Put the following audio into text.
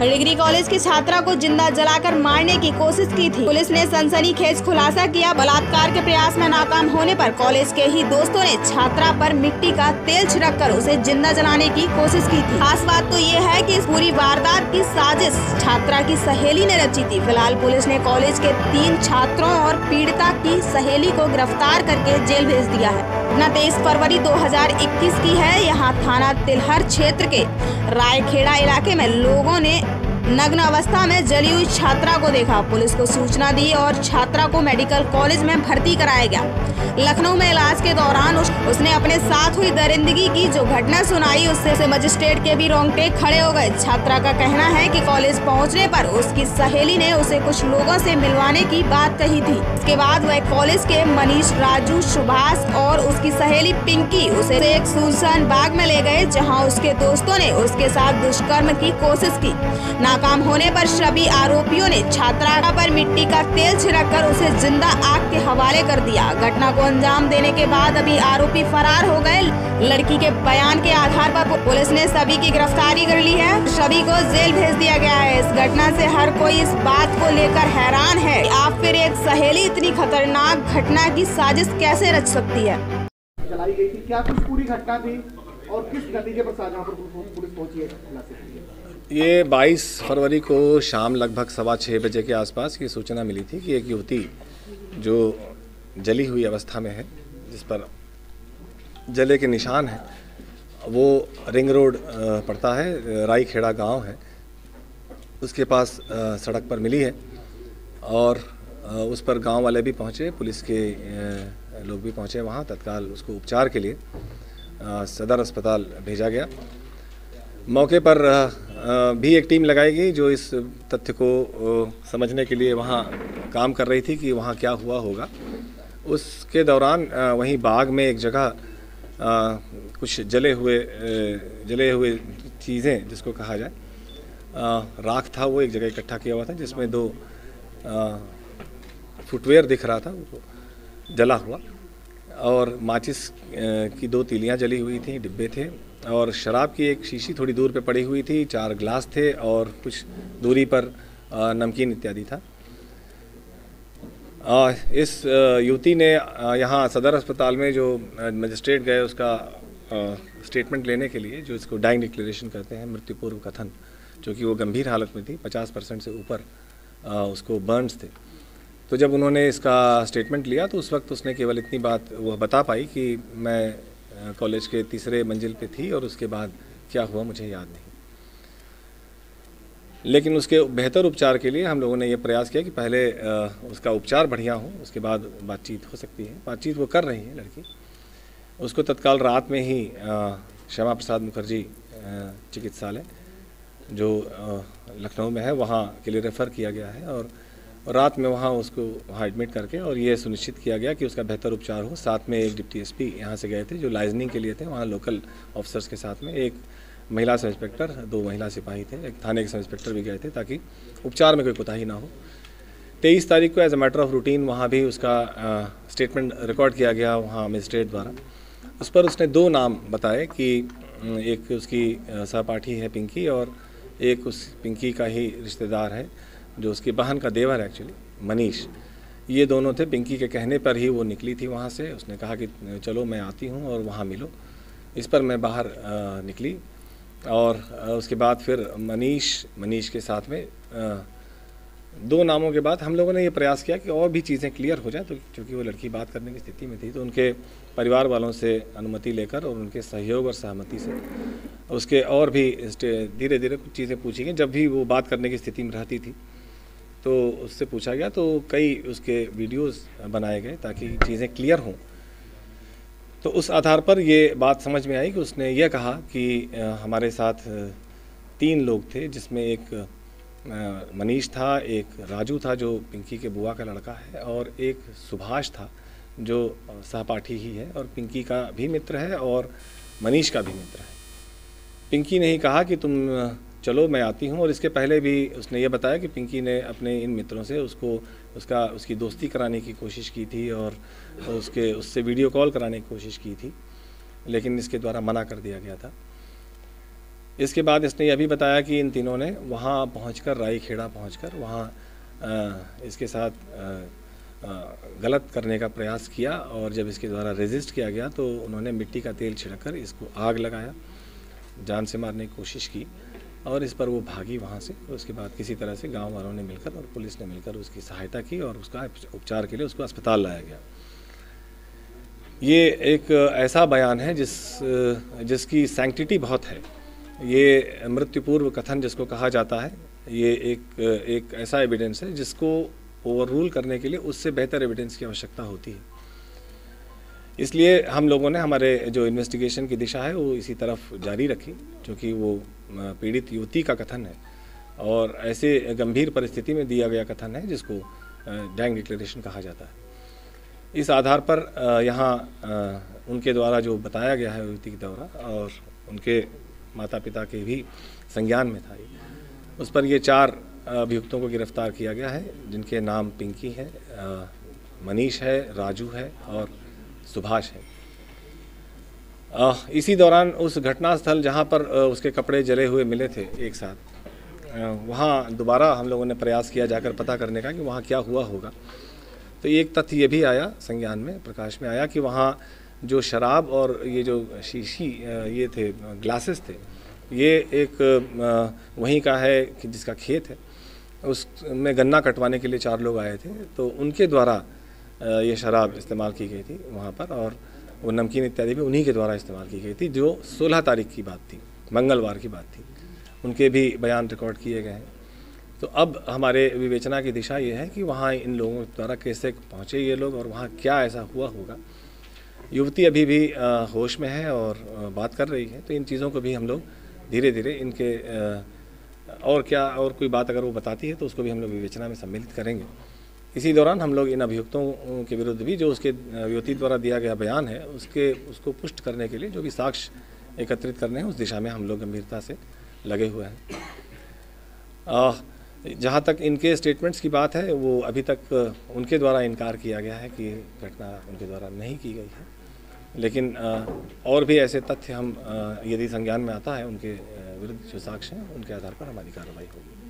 Degree college की छात्रा को जिंदा जलाकर मारने की कोशिश की थी। पुलिस ने सनसनीखेज खुलासा किया। बलात्कार के प्रयास में नाकाम होने पर कॉलेज के ही दोस्तों ने छात्रा पर मिट्टी का तेल छिड़ककर उसे जिंदा जलाने की कोशिश की थी। खास बात तो ये है कि इस पूरी वारदात की साजिश छात्रा की सहेली ने रची थी। फिलहाल पुलिस ने कॉलेज के 3 छात्रों और पीड़िता की सहेली को गिरफ्तार करके जेल भेज दिया है। घटना 23 फरवरी 2021 की है। यहाँ थाना तिलहर क्षेत्र के रायखेड़ा इलाके में लोगों ने नग्न अवस्था में जली हुई छात्रा को देखा। पुलिस को सूचना दी और छात्रा को मेडिकल कॉलेज में भर्ती कराया गया। लखनऊ में इलाज के दौरान उसने अपने साथ हुई दरिंदगी की जो घटना सुनाई, उससे मजिस्ट्रेट के भी रोंगटे खड़े हो गए। छात्रा का कहना है कि कॉलेज पहुंचने पर उसकी सहेली ने उसे कुछ लोगों से मिलवाने की बात कही थी। इसके बाद वह कॉलेज के मनीष, राजू, सुभाष और उसकी सहेली पिंकी उसे एक सुनसान बाग में ले गए, जहाँ उसके दोस्तों ने उसके साथ दुष्कर्म की कोशिश की। नाकाम होने पर सभी आरोपियों ने छात्रा पर मिट्टी का तेल छिड़ककर उसे जिंदा आग के हवाले कर दिया। घटना को अंजाम देने के बाद अभी आरोपी फरार हो गए। लड़की के बयान के आधार पर पुलिस ने सभी की गिरफ्तारी कर ली है। सभी को जेल भेज दिया गया है। इस घटना से हर कोई इस बात को लेकर हैरान है। आप फिर एक सहेली इतनी खतरनाक घटना की साजिश कैसे रच सकती है? जलाई गई थी, क्या कुछ पूरी घटना थी और किस नतीजे पर शाहजहांपुर पुलिस पहुंची है? ये 22 फरवरी को शाम लगभग 6:15 बजे के आसपास की सूचना मिली थी कि एक युवती जो जली हुई अवस्था में है, जिस पर जले के निशान हैं, वो रिंग रोड पड़ता है, रायखेड़ा गांव है, उसके पास सड़क पर मिली है। और उस पर गांव वाले भी पहुंचे, पुलिस के लोग भी पहुंचे वहां। तत्काल उसको उपचार के लिए सदर अस्पताल भेजा गया। मौके पर भी एक टीम लगाई गई जो इस तथ्य को समझने के लिए वहाँ काम कर रही थी कि वहाँ क्या हुआ होगा। उसके दौरान वहीं बाग में एक जगह कुछ जले हुए चीज़ें, जिसको कहा जाए राख था, वो एक जगह इकट्ठा किया हुआ था, जिसमें 2 फुटवेयर दिख रहा था वो जला हुआ, और माचिस की 2 तीलियाँ जली हुई थी, डिब्बे थे, और शराब की एक शीशी थोड़ी दूर पे पड़ी हुई थी, 4 गिलास थे, और कुछ दूरी पर नमकीन इत्यादि था। इस युवती ने यहाँ सदर अस्पताल में जो मजिस्ट्रेट गए उसका स्टेटमेंट लेने के लिए, जो इसको डाइंग डिक्लेरेशन कहते हैं, मृत्यु पूर्व कथन, जो कि वो गंभीर हालत में थी, 50% से ऊपर उसको बर्न्स थे। तो जब उन्होंने इसका स्टेटमेंट लिया तो उस वक्त उसने केवल इतनी बात वो बता पाई कि मैं कॉलेज के 3रे मंजिल पे थी और उसके बाद क्या हुआ मुझे याद नहीं। लेकिन उसके बेहतर उपचार के लिए हम लोगों ने ये प्रयास किया कि पहले उसका उपचार बढ़िया हो, उसके बाद बातचीत हो सकती है। बातचीत वो कर रही है लड़की। उसको तत्काल रात में ही श्यामा प्रसाद मुखर्जी चिकित्सालय जो लखनऊ में है वहाँ के लिए रेफ़र किया गया है, और रात में वहाँ उसको वहाँ एडमिट करके और ये सुनिश्चित किया गया कि उसका बेहतर उपचार हो। साथ में एक डिप्टी एसपी यहाँ से गए थे जो लाइजनिंग के लिए थे, वहाँ लोकल ऑफिसर्स के साथ में एक महिला सब इंस्पेक्टर, 2 महिला सिपाही थे, एक थाने के सब इंस्पेक्टर भी गए थे ताकि उपचार में कोई कोताही ना हो। 23 तारीख को as a matter of routine वहाँ भी उसका स्टेटमेंट रिकॉर्ड किया गया वहाँ मजिस्ट्रेट द्वारा। उस पर उसने 2 नाम बताए कि एक उसकी सहपाठी है पिंकी, और एक उस पिंकी का ही रिश्तेदार है जो उसकी बहन का देवर है एक्चुअली, मनीष। ये दोनों थे। पिंकी के कहने पर ही वो निकली थी वहाँ से। उसने कहा कि चलो मैं आती हूँ और वहाँ मिलो। इस पर मैं बाहर निकली, और उसके बाद फिर मनीष के साथ में 2 नामों के बाद हम लोगों ने ये प्रयास किया कि और भी चीज़ें क्लियर हो जाए। तो क्योंकि वो लड़की बात करने की स्थिति में थी, तो उनके परिवार वालों से अनुमति लेकर और उनके सहयोग और सहमति से उसके और भी धीरे धीरे कुछ चीज़ें पूछी गई। जब भी वो बात करने की स्थिति में रहती थी तो उससे पूछा गया, तो कई उसके वीडियोस बनाए गए ताकि चीज़ें क्लियर हों। तो उस आधार पर ये बात समझ में आई कि उसने यह कहा कि हमारे साथ 3 लोग थे, जिसमें एक मनीष था, एक राजू था जो पिंकी के बुआ का लड़का है, और एक सुभाष था जो सहपाठी ही है और पिंकी का भी मित्र है और मनीष का भी मित्र है। पिंकी ने ही कहा कि तुम चलो मैं आती हूँ, और इसके पहले भी उसने ये बताया कि पिंकी ने अपने इन मित्रों से उसकी दोस्ती कराने की कोशिश की थी और उससे वीडियो कॉल कराने की कोशिश की थी, लेकिन इसके द्वारा मना कर दिया गया था। इसके बाद इसने यह भी बताया कि इन तीनों ने वहाँ पहुंचकर राईखेड़ा पहुंचकर वहाँ इसके साथ गलत करने का प्रयास किया और जब इसके द्वारा रेजिस्ट किया गया तो उन्होंने मिट्टी का तेल छिड़ककर इसको आग लगाया, जान से मारने की कोशिश की और इस पर वो भागी वहाँ से। उसके बाद किसी तरह से गांव वालों ने मिलकर और पुलिस ने मिलकर उसकी सहायता की और उसका उपचार के लिए उसको अस्पताल लाया गया। ये एक ऐसा बयान है जिसकी सैंक्टिटी बहुत है। ये मृत्यु पूर्व कथन जिसको कहा जाता है, ये एक ऐसा एविडेंस है जिसको ओवररूल करने के लिए उससे बेहतर एविडेंस की आवश्यकता होती है। इसलिए हम लोगों ने हमारे जो इन्वेस्टिगेशन की दिशा है वो इसी तरफ जारी रखी, क्योंकि वो पीड़ित युवती का कथन है और ऐसे गंभीर परिस्थिति में दिया गया कथन है जिसको गैंग डिक्लेरेशन कहा जाता है। इस आधार पर यहाँ उनके द्वारा जो बताया गया है युवती के द्वारा और उनके माता पिता के भी संज्ञान में था, उस पर ये 4 अभियुक्तों को गिरफ्तार किया गया है, जिनके नाम पिंकी है, मनीष है, राजू है और सुभाष है। इसी दौरान उस घटनास्थल जहाँ पर उसके कपड़े जले हुए मिले थे एक साथ, वहाँ दोबारा हम लोगों ने प्रयास किया जाकर पता करने का कि वहाँ क्या हुआ होगा। तो एक तथ्य ये भी आया संज्ञान में, प्रकाश में आया कि वहाँ जो शराब और ये जो शीशी ये थे ग्लासेस थे, ये एक वहीं का है कि जिसका खेत है, उसमें गन्ना कटवाने के लिए 4 लोग आए थे, तो उनके द्वारा ये शराब इस्तेमाल की गई थी वहाँ पर और वो नमकीन इत्यादि भी उन्हीं के द्वारा इस्तेमाल की गई थी। जो 16 तारीख की बात थी, मंगलवार की बात थी, उनके भी बयान रिकॉर्ड किए गए हैं। तो अब हमारे विवेचना की दिशा ये है कि वहाँ इन लोगों द्वारा कैसे पहुँचे ये लोग और वहाँ क्या ऐसा हुआ होगा। युवती अभी भी होश में है और बात कर रही है, तो इन चीज़ों को भी हम लोग धीरे धीरे इनके और कोई बात अगर वो बताती है तो उसको भी हम लोग विवेचना में सम्मिलित करेंगे। इसी दौरान हम लोग इन अभियुक्तों के विरुद्ध भी जो उसके युवती द्वारा दिया गया बयान है उसको पुष्ट करने के लिए जो भी साक्ष्य एकत्रित करने हैं उस दिशा में हम लोग गंभीरता से लगे हुए हैं। जहाँ तक इनके स्टेटमेंट्स की बात है, वो अभी तक उनके द्वारा इनकार किया गया है कि घटना उनके द्वारा नहीं की गई है, लेकिन और भी ऐसे तथ्य हम यदि संज्ञान में आता है उनके विरुद्ध जो साक्ष्य हैं उनके आधार पर हमारी कार्रवाई होगी।